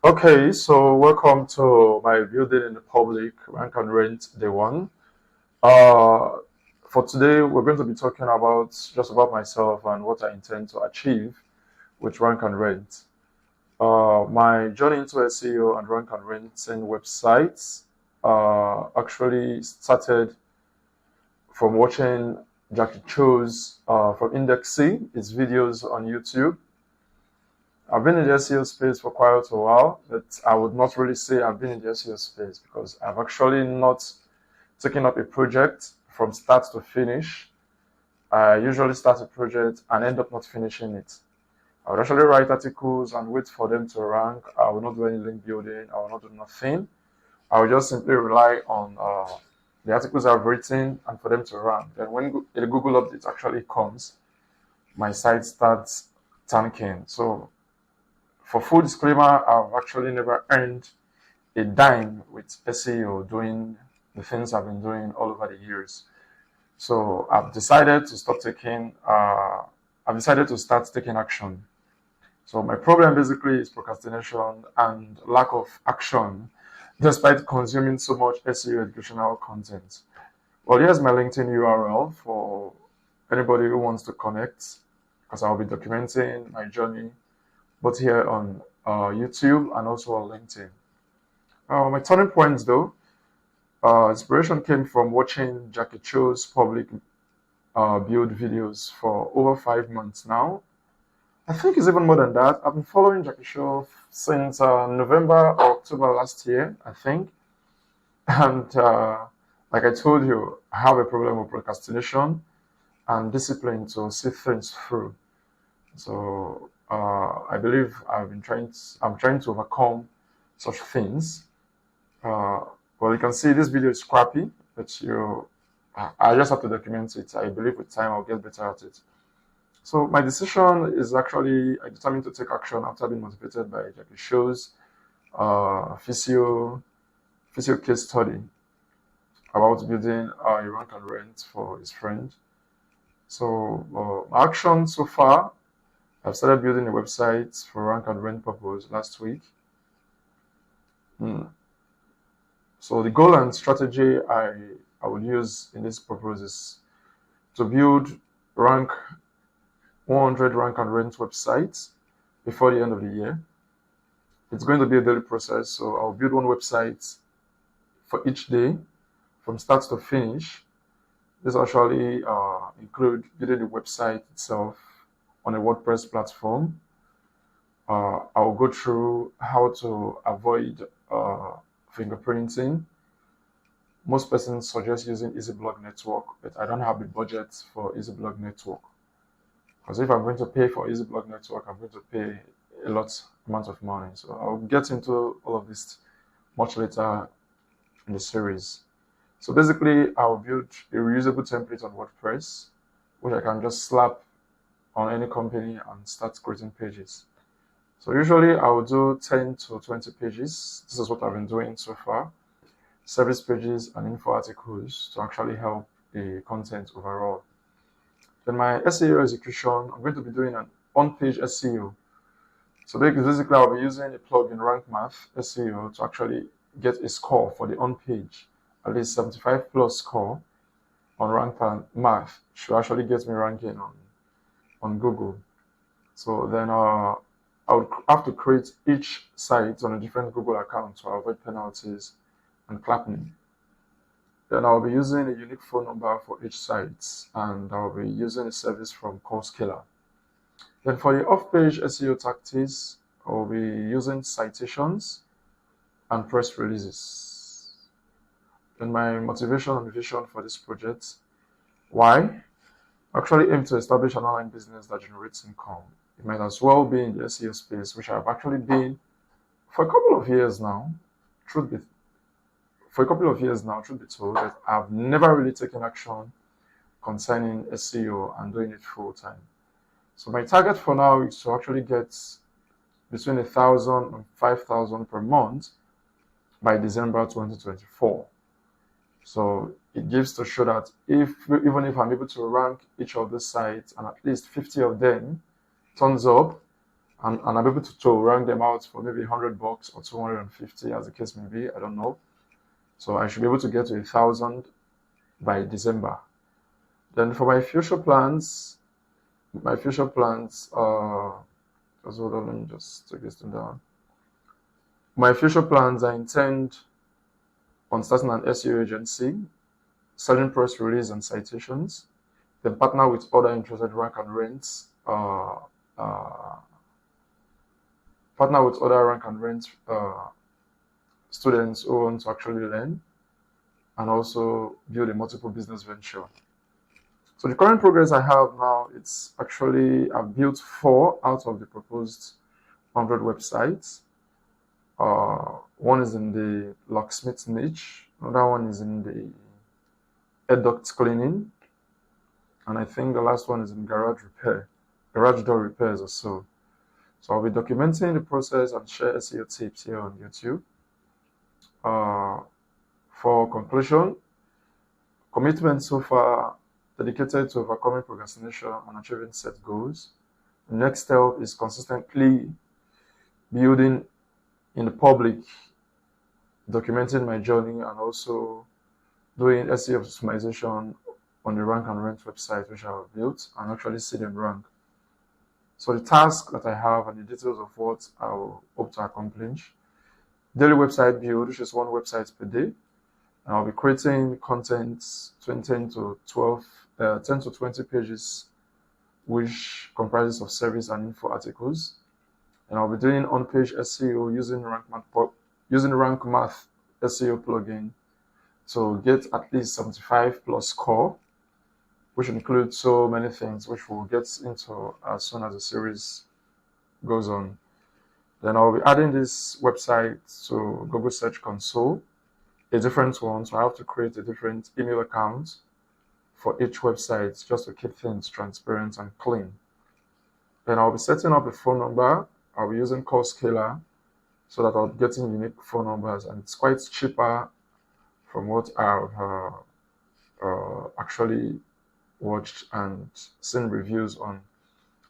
Okay, so welcome to my building in the public rank and rent day one. Uh, for today, we're going to be talking about just about myself and what I intend to achieve with rank and rent. My journey into SEO and rank and renting websites actually started from watching Jackie Cho's from indexing his videos on YouTube. I've been in the SEO space for quite a while, but I would not really say I've been in the SEO space because I've actually not taken up a project from start to finish. I usually start a project and end up not finishing it. I would actually write articles and wait for them to rank. I will not do any link building. I will not do nothing. I will just simply rely on the articles I've written and for them to rank. Then when the Google update actually comes, my site starts tanking. So for full disclaimer, I've actually never earned a dime with SEO doing the things I've been doing all over the years. So I've decided to start taking action. So my problem basically is procrastination and lack of action, despite consuming so much SEO educational content. Well, here's my LinkedIn URL for anybody who wants to connect, because I'll be documenting my journey both here on YouTube and also on LinkedIn. My turning points, though, inspiration came from watching Jackie Cho's public build videos for over 5 months now. I think it's even more than that. I've been following Jackie Cho since November or October last year, I think. And like I told you, I have a problem with procrastination and discipline to see things through. So I believe I'm trying to overcome such things. Well, you can see this video is crappy, but I just have to document it. I believe with time I'll get better at it. So my decision is actually, I determined to take action after being motivated by Jackie Cho's physio case study about building a rank and rent for his friend. So my action so far, I've started building a website for rank and rent purpose last week. So the goal and strategy I would use in this purpose is to build 100 rank and rent websites before the end of the year. It's going to be a daily process, so I'll build one website for each day from start to finish. This actually include building the website itself on a WordPress platform. I'll go through how to avoid fingerprinting. Most persons suggest using EasyBlog Network, but I don't have the budget for EasyBlog Network. Because if I'm going to pay for EasyBlog Network, I'm going to pay a lot amount of money. So I'll get into all of this much later in the series. So basically, I'll build a reusable template on WordPress, which I can just slap on any company and start creating pages. So usually I will do 10 to 20 pages. This is what I've been doing so far. Service pages and info articles to actually help the content overall. Then my SEO execution, I'm going to be doing an on-page SEO. So basically I'll be using a plugin Rank Math SEO to actually get a score for the on-page. At least 75 plus score on Rank Math should actually get me ranking on Google. So then I would have to create each site on a different Google account to avoid penalties and clapping. Then I'll be using a unique phone number for each site, and I'll be using a service from CallScaler. Then for the off-page SEO tactics, I'll be using citations and press releases. Then my motivation and vision for this project. Why? I actually aim to establish an online business that generates income. It might as well be in the SEO space, which I've actually been for a couple of years now. Truth be told, that I've never really taken action concerning SEO and doing it full time. So my target for now is to actually get between 1,000 and 5,000 per month by December 2024. So it gives to show that even if I'm able to rank each of the sites and at least 50 of them turns up, and I'm able to rank them out for maybe $100 or 250, as the case may be. I don't know. So I should be able to get to 1,000 by December. Then for my future plans, just hold on, let me just take this thing down. My future plans, I intend on starting an SEO agency, selling press release and citations, then partner with other interested rank and rent students who want to actually learn, and also build a multiple business venture. So the current progress I have now, it's actually, I've built 4 out of the proposed 100 websites. One is in the locksmith niche, another one is in the air duct cleaning, and I think the last one is in garage door repairs or so. So I'll be documenting the process and share SEO tips here on YouTube. For conclusion, commitment so far dedicated to overcoming procrastination and achieving set goals. The next step is consistently building in the public, documenting my journey, and also doing SEO optimization on the rank and rent website which I have built, and actually see them rank. So the task that I have and the details of what I will hope to accomplish: daily website build, which is 1 website per day. And I'll be creating content 10 to 20 pages, which comprises of service and info articles. And I'll be doing on-page SEO using Rank Math SEO plugin to get at least 75 plus score, which includes so many things, which we'll get into as soon as the series goes on. Then I'll be adding this website to Google Search Console, a different one, so I have to create a different email account for each website just to keep things transparent and clean. Then I'll be setting up a phone number. I'll be using Call Scaler so that I'll be getting unique phone numbers, and it's quite cheaper from what I've actually watched and seen reviews on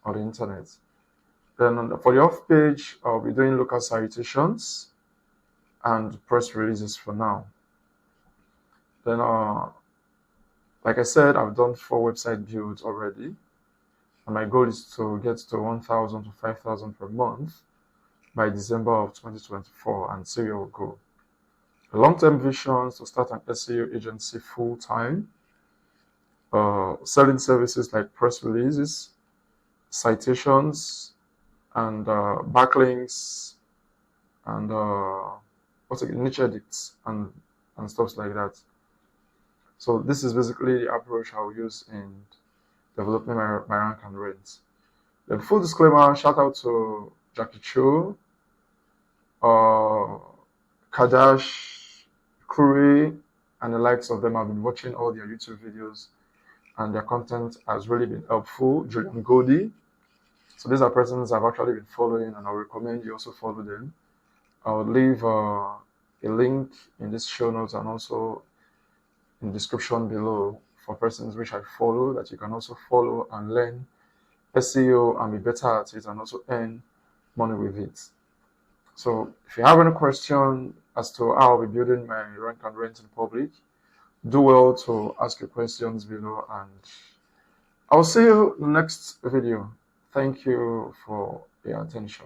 the internet. Then for the off page, I'll be doing local citations and press releases for now. Then, like I said, I've done 4 website builds already, and my goal is to get to 1,000 to 5,000 per month by December of 2024, and see where we'll go. The long-term vision is to start an SEO agency full-time, selling services like press releases, citations, and backlinks, and niche edits and stuff like that. So this is basically the approach I will use in developing my rank and rent. Then, full disclaimer, shout out to Jackie Cho, Kadash, Kuri, and the likes of them. I've been watching all their YouTube videos, and their content has really been helpful. Julian Goldie. So these are persons I've actually been following, and I recommend you also follow them. I'll leave a link in this show notes and also in the description below for persons which I follow, that you can also follow and learn SEO and be better at it, and also earn money with it. So if you have any question as to how I'll be building my rank and rent in public, do well to ask your questions below, and I'll see you in the next video. Thank you for your attention.